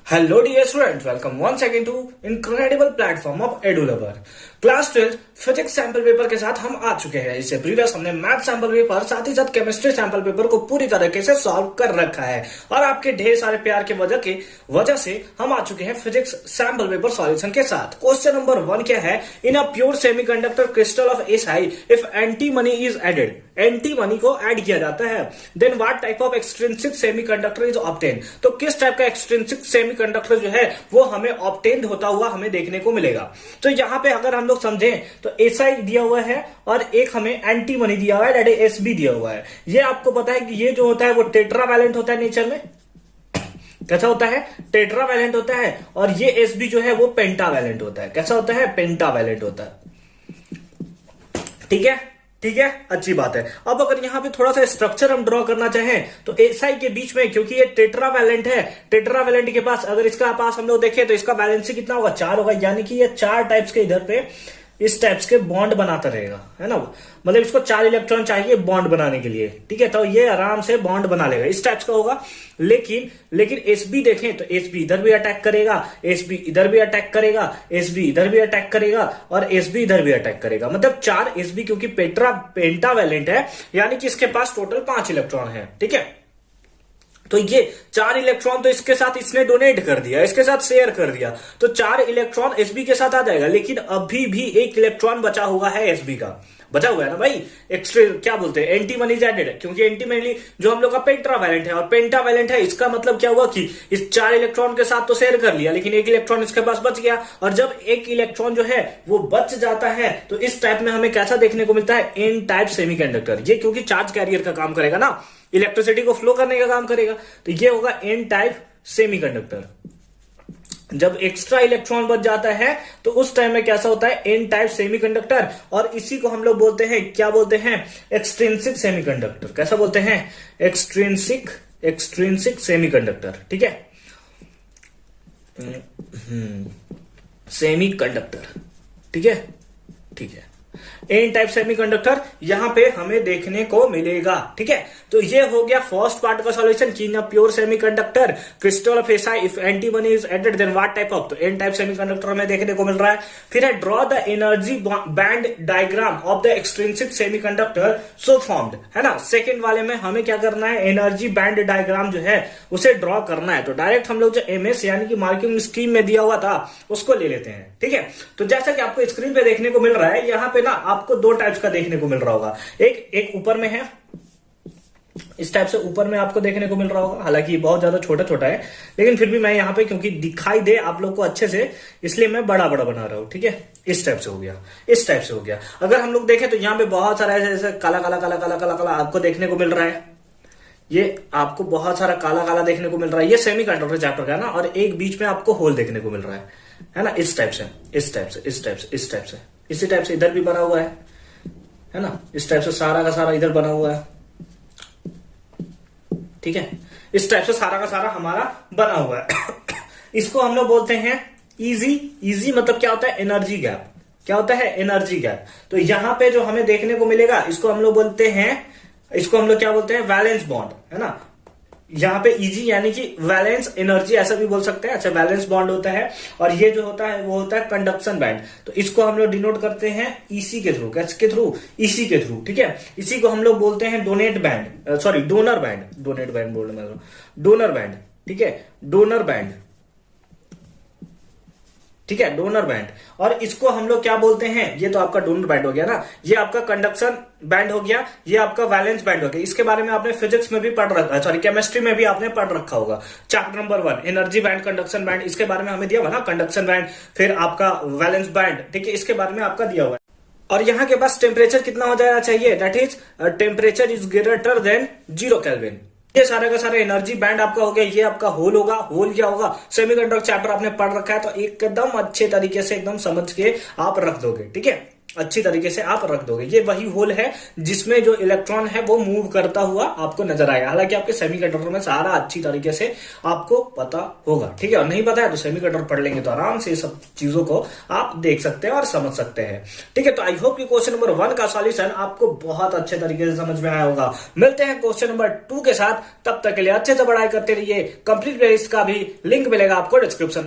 Hello dear students, welcome once again to incredible platform of EduLover. Class 12 physics sample paper के साथ हम आ चुके हैं। इससे प्रीवियस हमने मैथ सैंपल पेपर साथ ही साथ केमिस्ट्री सैंपल पेपर को पूरी तरीके से सॉल्व कर रखा है और आपके ढेर सारे प्यार के वजह से हम आ चुके हैं फिजिक्स सैंपल पेपर सॉल्यूशन के साथ। क्वेश्चन नंबर 1 क्या है? In a pure semiconductor crystal of SI if antimony is added, antimony को ऐड किया जाता है, then what type of extrinsic semiconductor is obtain. तो किस टाइप का एक्सट्रिंसिक सेमीकंडक्टर जो है वो हमें ऑब्टेन होता हुआ हमें देखने को मिलेगा। तो यहाँ पे अगर हम लोग समझें तो SI दिया हुआ है और एक हमें एंटीमनी दिया हुआ है, दैट इज SB दिया हुआ है। ये आपको पता है कि ये जो होता है वो टेट्रावैलेंट होता है नेचर में। कैसा होता है? टेट्रावैलेंट होता है। और ये SB जो है वो पेंटावैलेंट होता है। कैसा होता है? पेंटावैलेंट होता है। ठीक है, ठीक है, अच्छी बात है। अब अगर यहां पे थोड़ा सा स्ट्रक्चर हम ड्रॉ करना चाहें तो SI के बीच में, क्योंकि ये टेट्रावैलेंट है, टेट्रावैलेंट के पास अगर इसका पास हम लोग देखें तो इसका वैलेंसी कितना होगा? 4 होगा। यानी कि ये 4 टाइप्स के इधर पे इस टाइप्स के बॉन्ड बनाता रहेगा, है ना। मतलब इसको 4 इलेक्ट्रॉन चाहिए बॉन्ड बनाने के लिए, ठीक है। तो ये आराम से बॉन्ड बना लेगा, इस टाइप्स का होगा। लेकिन SB देखें तो SB इधर भी अटैक करेगा, SB इधर भी अटैक करेगा, SB इधर भी अटैक करेगा और SB इधर भी अटैक करेगा। मतलब 4 SB, क्योंकि पेंटावैलेंट है यानी कि इसके पास टोटल 5 इलेक्ट्रॉन है, ठीक है। तो ये 4 इलेक्ट्रॉन तो इसके साथ इसने डोनेट कर दिया, इसके साथ शेयर कर दिया, तो 4 इलेक्ट्रॉन SB के साथ आ जाएगा। लेकिन अभी भी 1 इलेक्ट्रॉन बचा हुआ है SB का, बचा हुआ है ना भाई। एक्स्ट्रा क्या बोलते हैं? एंटीमनी इज एडेड, क्योंकि एंटीमनी जो हम लोग का पेंटावैलेंट है और पेंटावैलेंट है, इसका मतलब क्या हुआ कि इस 4 इलेक्ट्रॉन के साथ तो शेयर कर लिया, लेकिन 1 इलेक्ट्रॉन इसके पास बच गया। और जब 1 इलेक्ट्रॉन जो है वो बच जाता है तो इस टाइप में हमें कैसा देखने को मिलता है? N type semiconductor. ये क्योंकि चार्ज कैरियर का काम करेगा ना, इलेक्ट्रिसिटी को फ्लो करने का काम करेगा, तो ये होगा एन टाइप सेमीकंडक्टर। जब एक्स्ट्रा इलेक्ट्रॉन बच जाता है तो उस टाइम में कैसा होता है? N type semiconductor. और इसी को हम लोग बोलते हैं, क्या बोलते हैं? Extrinsic semiconductor. कैसा बोलते हैं? एक्सट्रिंसिक सेमीकंडक्टर, ठीक है। सेमीकंडक्टर, ठीक है, ठीक है। एन टाइप सेमीकंडक्टर यहां पे हमें देखने को मिलेगा, ठीक है। तो ये हो गया फर्स्ट पार्ट का सॉल्यूशन कि in a pure semiconductor crystal of SI if antimony is added then what type of. तो एन टाइप सेमीकंडक्टर हमें देखने को मिल रहा है। फिर है draw the energy band diagram of the extrinsic semiconductor so formed, है ना। सेकंड वाले में हमें क्या करना है? एनर्जी बैंड डायग्राम जो है उसे ड्रॉ करना है। तो डायरेक्ट हम लोग जो MS यानी कि मार्किंग स्कीम में दिया हुआ था उसको ले लेते हैं, ठीक है। तो जैसा कि आपको स्क्रीन पे देखने को मिल रहा है, यहां पे ना आपको 2 टाइप्स का देखने को मिल रहा होगा। एक ऊपर में है, इस टाइप से ऊपर में आपको देखने को मिल रहा होगा। हालांकि बहुत ज्यादा छोटा छोटा है, लेकिन फिर भी मैं यहाँ पे क्योंकि दिखाई दे आप लोग को अच्छे से, इसलिए मैं बड़ा बड़ा बना रहा हूं, ठीक है। इस टाइप से हो गया, इस टाइप से हो गया। अगर हम लोग देखें तो यहाँ पे बहुत सारा ऐसे काला काला काला काला काला काला आपको देखने को मिल रहा है। ये आपको बहुत सारा काला काला देखने को मिल रहा है। ये सेमीकंडक्टर चैप्टर का है ना। और एक बीच में आपको होल देखने को मिल रहा है ना। इस टाइप से, इस टाइप से, इस टाइप से, इस टाइप से, इसी टाइप से इधर भी बना हुआ है ना। इस टाइप से सारा का सारा इधर बना हुआ है, ठीक है। इस टाइप से सारा का सारा हमारा बना हुआ है। इसको हम लोग बोलते हैं इजी मतलब क्या होता है? Energy gap. क्या होता है? Energy gap. तो यहां पे जो हमें देखने को मिलेगा इसको हम लोग बोलते हैं, इसको हम लोग क्या बोलते हैं? वैलेंस बॉन्ड, है ना। यहां पे इजी यानी कि वैलेंस एनर्जी ऐसा भी बोल सकते हैं। अच्छा, वैलेंस बॉन्ड होता है। और ये जो होता है वो होता है कंडक्शन बैंड। तो इसको हम लोग डिनोट करते हैं EC के थ्रू। किसके थ्रू? EC के थ्रू, ठीक है। इसी को हम लोग बोलते हैं donate band, sorry donor band. Donate band बोल रहा हूं, डोनर बैंड, ठीक है। डोनर बैंड, ठीक है, डोनर बैंड। और इसको हम लोग क्या बोलते हैं? ये तो आपका डोनर बैंड हो गया ना, ये आपका कंडक्शन बैंड हो गया, ये आपका वैलेंस बैंड हो गया। इसके बारे में आपने फिजिक्स में भी पढ़ रखा, सॉरी केमिस्ट्री में भी आपने पढ़ रखा होगा। Chapter number 1 energy band, conduction band, इसके बारे में हमें दिया हुआ ना। कंडक्शन बैंड, फिर आपका वैलेंस बैंड, ठीक है, इसके बारे में आपका दिया हुआ है। और यहां के पास टेम्परेचर कितना हो जाना चाहिए? That is temperature is greater than 0 kelvin. ये सारा का सारा एनर्जी बैंड आपका हो गया। ये आपका होल होगा। होल क्या होगा? सेमीकंडक्टर चैप्टर आपने पढ़ रखा है, तो एकदम अच्छे तरीके से एकदम समझ के आप रख दोगे, ठीक है। अच्छी तरीके से आप रख दोगे। ये वही होल है जिसमें जो इलेक्ट्रॉन है वो मूव करता हुआ आपको नजर आएगा। हालांकि आपके सेमीकंडक्टर में सारा अच्छी तरीके से आपको पता होगा, ठीक है। और नहीं पता है तो सेमीकंडक्टर पढ़ लेंगे तो आराम से सब चीजों को आप देख सकते हैं और समझ सकते हैं, ठीक है। तो आई होप कि क्वेश्चन नंबर 1 का सॉल्यूशन आपको बहुत अच्छे तरीके से समझ में आया होगा। मिलते हैं क्वेश्चन नंबर 2 के साथ, तब तक के लिए अच्छे से पढ़ाई करते रहिए। कंप्लीट प्लेलिस्ट का भी लिंक मिलेगा आपको डिस्क्रिप्शन